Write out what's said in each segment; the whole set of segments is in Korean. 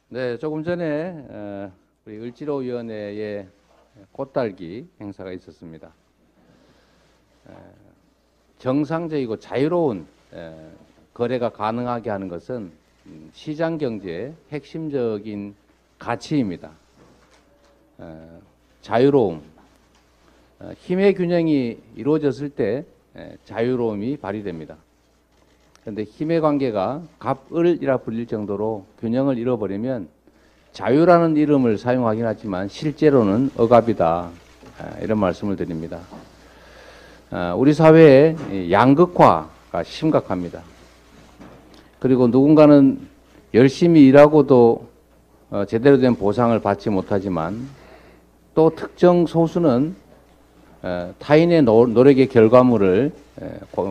네, 조금 전에 우리 을지로위원회의 꽃달기 행사가 있었습니다. 정상적이고 자유로운 거래가 가능하게 하는 것은 시장 경제의 핵심적인 가치입니다. 자유로움, 힘의 균형이 이루어졌을 때 자유로움이 발휘됩니다. 그런데 힘의 관계가 갑을이라 불릴 정도로 균형을 잃어버리면 자유라는 이름을 사용하긴 하지만 실제로는 억압이다, 이런 말씀을 드립니다. 우리 사회의 양극화가 심각합니다. 그리고 누군가는 열심히 일하고도 제대로 된 보상을 받지 못하지만 또 특정 소수는 타인의 노력의 결과물을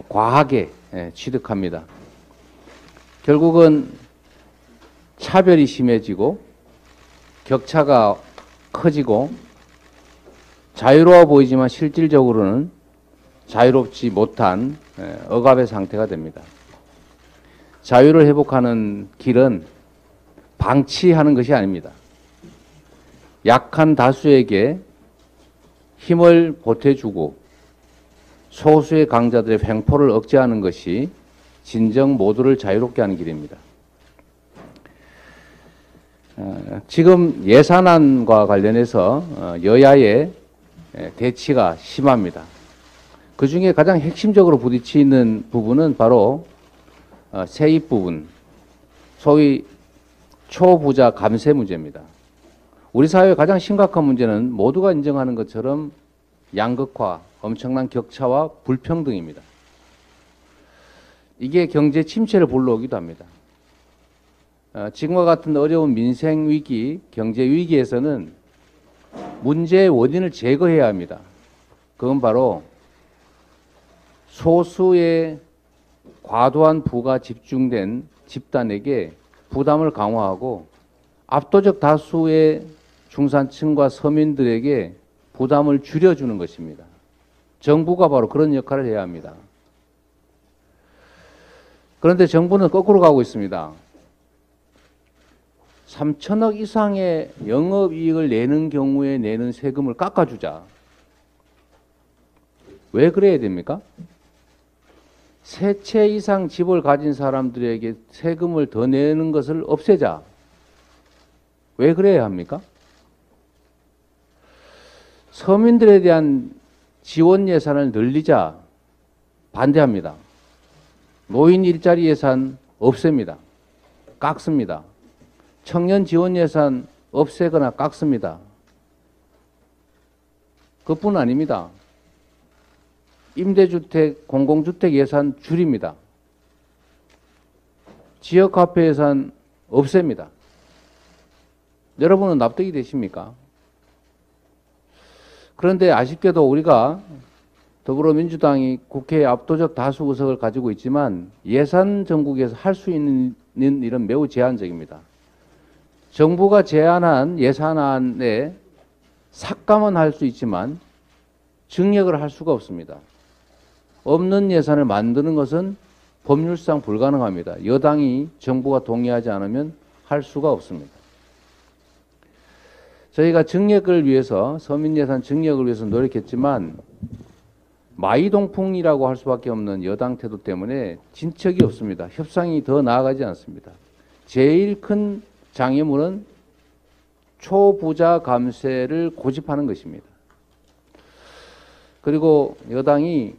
과하게 취득합니다. 결국은 차별이 심해지고 격차가 커지고 자유로워 보이지만 실질적으로는 자유롭지 못한 억압의 상태가 됩니다. 자유를 회복하는 길은 방치하는 것이 아닙니다. 약한 다수에게 힘을 보태주고 소수의 강자들의 횡포를 억제하는 것이 진정 모두를 자유롭게 하는 길입니다. 지금 예산안과 관련해서 여야의 대치가 심합니다. 그 중에 가장 핵심적으로 부딪히는 부분은 바로 세입 부분, 소위 초부자 감세 문제입니다. 우리 사회의 가장 심각한 문제는 모두가 인정하는 것처럼 양극화, 엄청난 격차와 불평등입니다. 이게 경제 침체를 불러오기도 합니다. 지금과 같은 어려운 민생 위기, 경제 위기에서는 문제의 원인을 제거해야 합니다. 그건 바로 소수의 과도한 부가 집중된 집단에게 부담을 강화하고 압도적 다수의 중산층과 서민들에게 부담을 줄여주는 것입니다. 정부가 바로 그런 역할을 해야 합니다. 그런데 정부는 거꾸로 가고 있습니다. 3천억 이상의 영업이익을 내는 경우에 내는 세금을 깎아주자. 왜 그래야 됩니까? 세 채 이상 집을 가진 사람들에게 세금을 더 내는 것을 없애자. 왜 그래야 합니까? 서민들에 대한 지원 예산을 늘리자. 반대합니다. 노인 일자리 예산 없앱니다. 깎습니다. 청년 지원 예산 없애거나 깎습니다. 그뿐 아닙니다. 임대주택, 공공주택 예산 줄입니다. 지역화폐 예산 없앱니다. 여러분은 납득이 되십니까? 그런데 아쉽게도 우리가 더불어민주당이 국회에 압도적 다수 의석을 가지고 있지만 예산 정국에서 할 수 있는 일은 매우 제한적입니다. 정부가 제안한 예산안에 삭감은 할 수 있지만 증액을 할 수가 없습니다. 없는 예산을 만드는 것은 법률상 불가능합니다. 여당이 정부가 동의하지 않으면 할 수가 없습니다. 저희가 증액을 위해서, 서민예산 증액을 위해서 노력했지만 마이동풍이라고 할 수밖에 없는 여당 태도 때문에 진척이 없습니다. 협상이 더 나아가지 않습니다. 제일 큰 장애물은 초부자 감세를 고집하는 것입니다. 그리고 여당이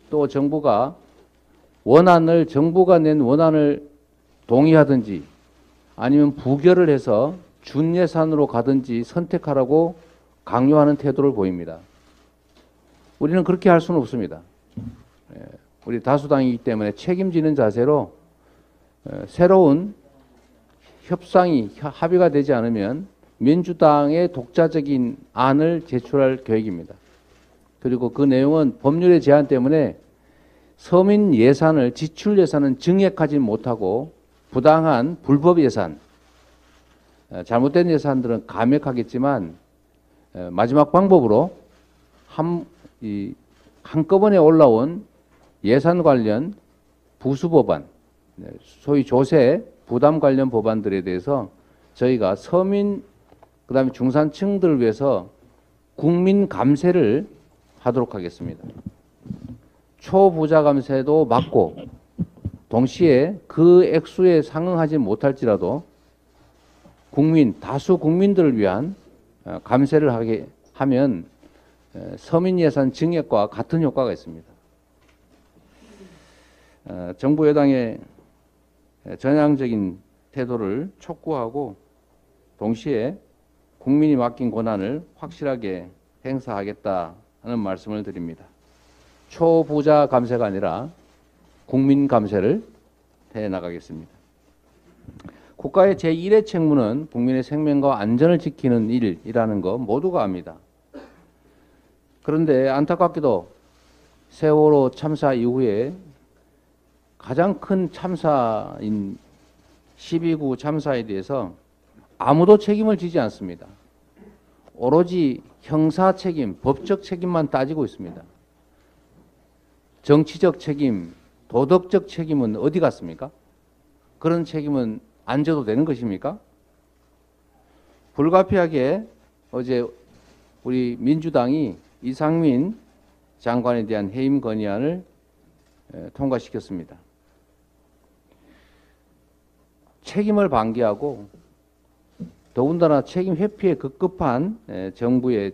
또 정부가 정부가 낸 원안을 동의하든지 아니면 부결을 해서 준예산으로 가든지 선택하라고 강요하는 태도를 보입니다. 우리는 그렇게 할 수는 없습니다. 우리 다수당이기 때문에 책임지는 자세로 새로운 협상이 합의가 되지 않으면 민주당의 독자적인 안을 제출할 계획입니다. 그리고 그 내용은 법률의 제한 때문에 서민 예산을, 지출 예산은 증액하지 못하고 부당한 불법 예산, 잘못된 예산들은 감액하겠지만 마지막 방법으로 한꺼번에 올라온 예산 관련 부수 법안, 소위 조세 부담 관련 법안들에 대해서 저희가 서민 그다음에 중산층들을 위해서 국민 감세를 하도록 하겠습니다. 초부자 감세도 맞고 동시에 그 액수에 상응하지 못할지라도 다수 국민들을 위한 감세를 하게 하면 서민 예산 증액과 같은 효과가 있습니다. 정부 여당의 전향적인 태도를 촉구하고 동시에 국민이 맡긴 권한을 확실하게 행사하겠다는 말씀을 드립니다. 초부자 감세가 아니라 국민 감세를 해 나가겠습니다. 국가의 제1의 책무는 국민의 생명과 안전을 지키는 일이라는 거 모두가 압니다. 그런데 안타깝게도 세월호 참사 이후에 가장 큰 참사인 12구 참사에 대해서 아무도 책임을 지지 않습니다. 오로지 형사 책임, 법적 책임만 따지고 있습니다. 정치적 책임, 도덕적 책임은 어디 갔습니까? 그런 책임은 안 져도 되는 것입니까? 불가피하게 어제 우리 민주당이 이상민 장관에 대한 해임 건의안을 통과시켰습니다. 책임을 방기하고 더군다나 책임 회피에 급급한 정부의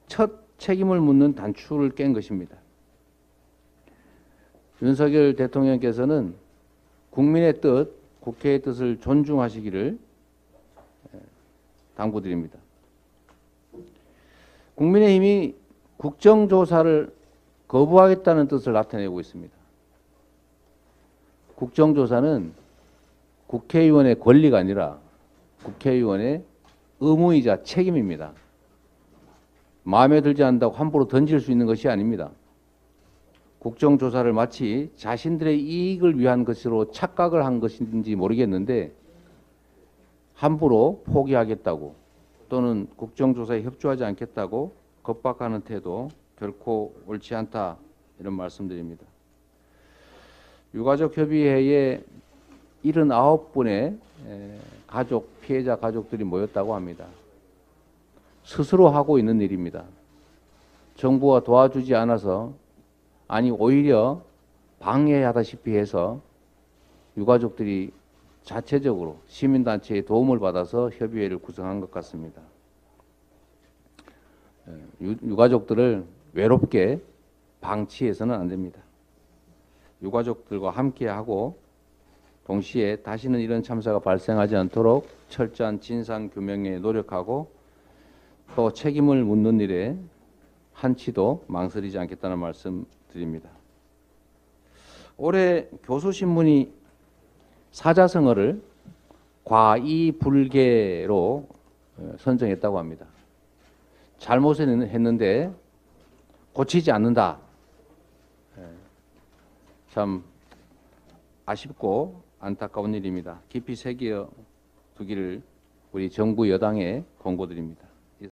첫 책임을 묻는 단추를 깬 것입니다. 윤석열 대통령께서는 국민의 뜻, 국회의 뜻을 존중하시기를 당부드립니다. 국민의힘이 국정조사를 거부하겠다는 뜻을 나타내고 있습니다. 국정조사는 국회의원의 권리가 아니라 국회의원의 의무이자 책임입니다. 마음에 들지 않는다고 함부로 던질 수 있는 것이 아닙니다. 국정조사를 마치 자신들의 이익을 위한 것으로 착각을 한 것인지 모르겠는데 함부로 포기하겠다고 또는 국정조사에 협조하지 않겠다고 겁박하는 태도 결코 옳지 않다 이런 말씀드립니다. 유가족협의회에 79분의 피해자 가족들이 모였다고 합니다. 스스로 하고 있는 일입니다. 정부가 도와주지 않아서 아니 오히려 방해하다시피 해서 유가족들이 자체적으로 시민단체의 도움을 받아서 협의회를 구성한 것 같습니다. 유가족들을 외롭게 방치해서는 안 됩니다. 유가족들과 함께하고 동시에 다시는 이런 참사가 발생하지 않도록 철저한 진상규명에 노력하고 또 책임을 묻는 일에 한치도 망설이지 않겠다는 말씀 드립니다. 올해 교수신문이 사자성어를 과이불개로 선정했다고 합니다. 잘못은 했는데 고치지 않는다. 참 아쉽고 안타까운 일입니다. 깊이 새겨 두기를 우리 정부 여당에 권고드립니다.